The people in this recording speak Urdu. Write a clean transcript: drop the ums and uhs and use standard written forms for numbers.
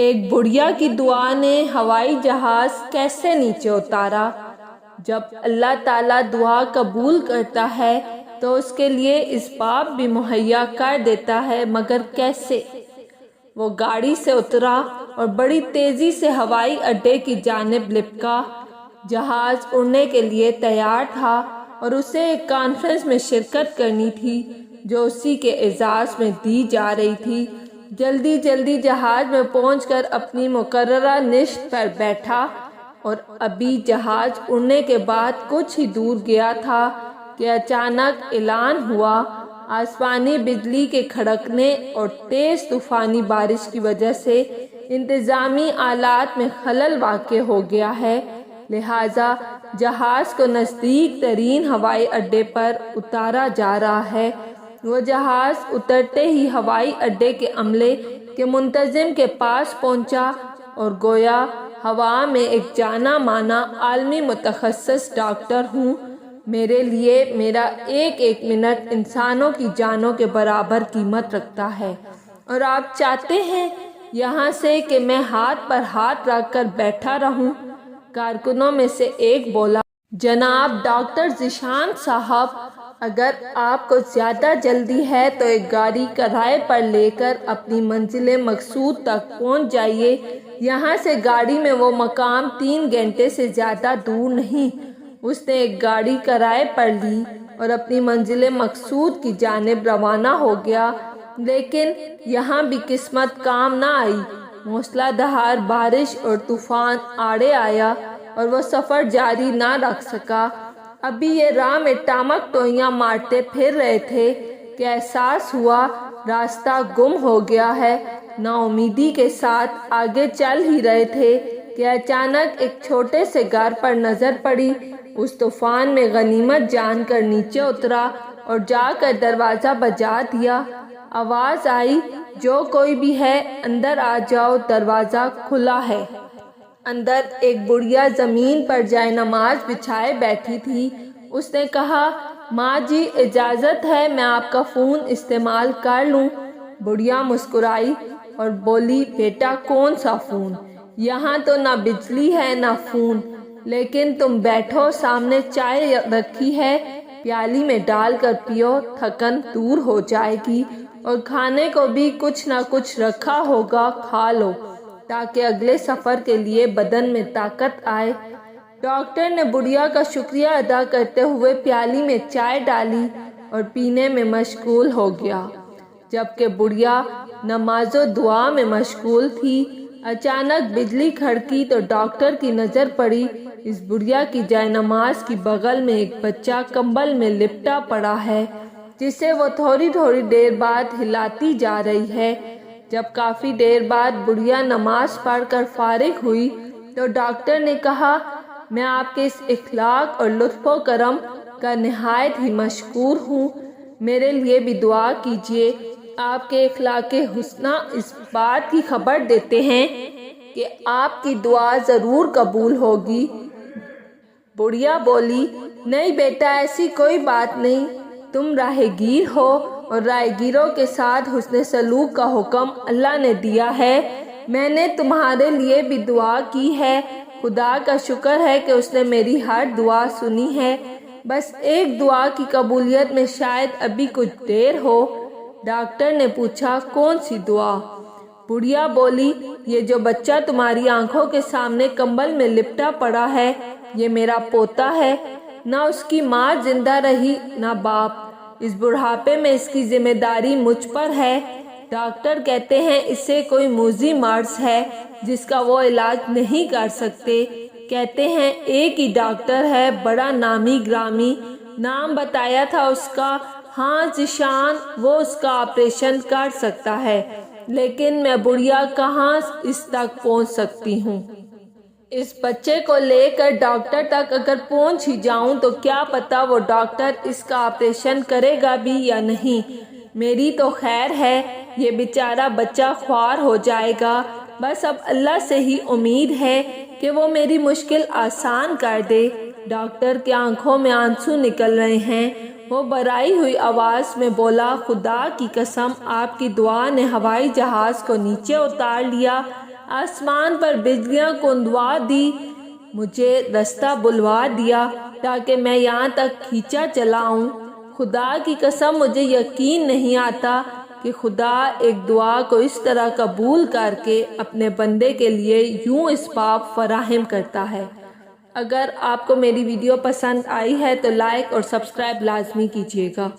ایک بڑھیا کی دعا نے ہوائی جہاز کیسے نیچے اتارا۔ جب اللہ تعالیٰ دعا قبول کرتا ہے تو اس کے لیے اسباب بھی مہیا کر دیتا ہے، مگر کیسے؟ وہ گاڑی سے اترا اور بڑی تیزی سے ہوائی اڈے کی جانب لپکا۔ جہاز اڑنے کے لیے تیار تھا اور اسے ایک کانفرنس میں شرکت کرنی تھی جو اسی کے اعزاز میں دی جا رہی تھی۔ جلدی جلدی جہاز میں پہنچ کر اپنی مقررہ نشست پر بیٹھا اور ابھی جہاز اڑنے کے بعد کچھ ہی دور گیا تھا کہ اچانک اعلان ہوا، آسمانی بجلی کے کھڑکنے اور تیز طوفانی بارش کی وجہ سے انتظامی آلات میں خلل واقع ہو گیا ہے، لہٰذا جہاز کو نزدیک ترین ہوائی اڈے پر اتارا جا رہا ہے۔ وہ جہاز اترتے ہی ہوائی اڈے کے عملے کے منتظم کے پاس پہنچا اور گویا ہوا میں ایک جانا مانا عالمی متخصص ڈاکٹر ہوں۔ میرے لیے میرا ایک ایک منٹ انسانوں کی جانوں کے برابر قیمت رکھتا ہے، اور آپ چاہتے ہیں یہاں سے کہ میں ہاتھ پر ہاتھ رکھ کر بیٹھا رہوں؟ کارکنوں میں سے ایک بولا، جناب ڈاکٹر ذیشان صاحب، اگر آپ کو زیادہ جلدی ہے تو ایک گاڑی کرائے پر لے کر اپنی منزل مقصود تک پہنچ جائیے۔ یہاں سے گاڑی میں وہ مقام 3 گھنٹے سے زیادہ دور نہیں۔ اس نے ایک گاڑی کرائے پر لی اور اپنی منزل مقصود کی جانب روانہ ہو گیا، لیکن یہاں بھی قسمت کام نہ آئی۔ موسلا دھار بارش اور طوفان آڑے آیا اور وہ سفر جاری نہ رکھ سکا۔ ابھی یہ راہ میں ٹامک ٹوئیاں مارتے پھر رہے تھے کہ احساس ہوا راستہ گم ہو گیا ہے۔ نا امیدی کے ساتھ آگے چل ہی رہے تھے کہ اچانک ایک چھوٹے سے گھر پر نظر پڑی۔ اس طوفان میں غنیمت جان کر نیچے اترا اور جا کر دروازہ بجا دیا۔ آواز آئی، جو کوئی بھی ہے اندر آ جاؤ، دروازہ کھلا ہے۔ اندر ایک بڑھیا زمین پر جائے نماز بچھائے بیٹھی تھی۔ اس نے کہا، ماں جی اجازت ہے میں آپ کا فون استعمال کر لوں؟ بڑھیا مسکرائی اور بولی، بیٹا کون سا فون؟ یہاں تو نہ بجلی ہے نہ فون، لیکن تم بیٹھو، سامنے چائے رکھی ہے، پیالی میں ڈال کر پیو، تھکن دور ہو جائے گی، اور کھانے کو بھی کچھ نہ کچھ رکھا ہوگا، کھا لو تاکہ اگلے سفر کے لیے بدن میں طاقت آئے۔ ڈاکٹر نے بڑھیا کا شکریہ ادا کرتے ہوئے پیالی میں چائے ڈالی اور پینے میں مشغول ہو گیا، جبکہ بڑھیا نماز و دعا میں مشغول تھی۔ اچانک بجلی کھڑکی تو ڈاکٹر کی نظر پڑی، اس بڑھیا کی جائے نماز کی بغل میں ایک بچہ کمبل میں لپٹا پڑا ہے، جسے وہ تھوڑی تھوڑی دیر بعد ہلاتی جا رہی ہے۔ جب کافی دیر بعد بڑھیا نماز پڑھ کر فارغ ہوئی تو ڈاکٹر نے کہا، میں آپ کے اس اخلاق اور لطف و کرم کا نہایت ہی مشکور ہوں، میرے لیے بھی دعا کیجیے۔ آپ کے اخلاق حسنہ اس بات کی خبر دیتے ہیں کہ آپ کی دعا ضرور قبول ہوگی۔ بڑھیا بولی، نہیں بیٹا، ایسی کوئی بات نہیں، تم راہ گیر ہو اور راہ گیروں کے ساتھ حسن سلوک کا حکم اللہ نے دیا ہے۔ میں نے تمہارے لیے بھی دعا کی ہے، خدا کا شکر ہے کہ اس نے میری ہر دعا سنی ہے، بس ایک دعا کی قبولیت میں شاید ابھی کچھ دیر ہو۔ ڈاکٹر نے پوچھا، کون سی دعا؟ بڑھیا بولی، یہ جو بچہ تمہاری آنکھوں کے سامنے کمبل میں لپٹا پڑا ہے، یہ میرا پوتا ہے، نہ اس کی ماں زندہ رہی نہ باپ، اس بڑھاپے میں اس کی ذمہ داری مجھ پر ہے۔ ڈاکٹر کہتے ہیں اسے کوئی موذی مرض ہے جس کا وہ علاج نہیں کر سکتے، کہتے ہیں ایک ہی ڈاکٹر ہے، بڑا نامی گرامی، نام بتایا تھا اس کا، ہاں ذیشان، وہ اس کا آپریشن کر سکتا ہے، لیکن میں بڑھیا کہاں اس تک پہنچ سکتی ہوں؟ اس بچے کو لے کر ڈاکٹر تک اگر پہنچ ہی جاؤں تو کیا پتا وہ ڈاکٹر اس کا آپریشن کرے گا بھی یا نہیں۔ میری تو خیر ہے، یہ بیچارہ بچہ خوار ہو جائے گا، بس اب اللہ سے ہی امید ہے کہ وہ میری مشکل آسان کر دے۔ ڈاکٹر کی آنکھوں میں آنسو نکل رہے ہیں۔ وہ بھرائی ہوئی آواز میں بولا، خدا کی قسم، آپ کی دعا نے ہوائی جہاز کو نیچے اتار لیا۔ آسمان پر بجلیاں کندوا دی، مجھے رستہ بلوا دیا تاکہ میں یہاں تک کھینچا چلا آؤں۔ خدا کی قسم مجھے یقین نہیں آتا کہ خدا ایک دعا کو اس طرح قبول کر کے اپنے بندے کے لیے یوں اسباب فراہم کرتا ہے۔ اگر آپ کو میری ویڈیو پسند آئی ہے تو لائک اور سبسکرائب لازمی کیجیے گا۔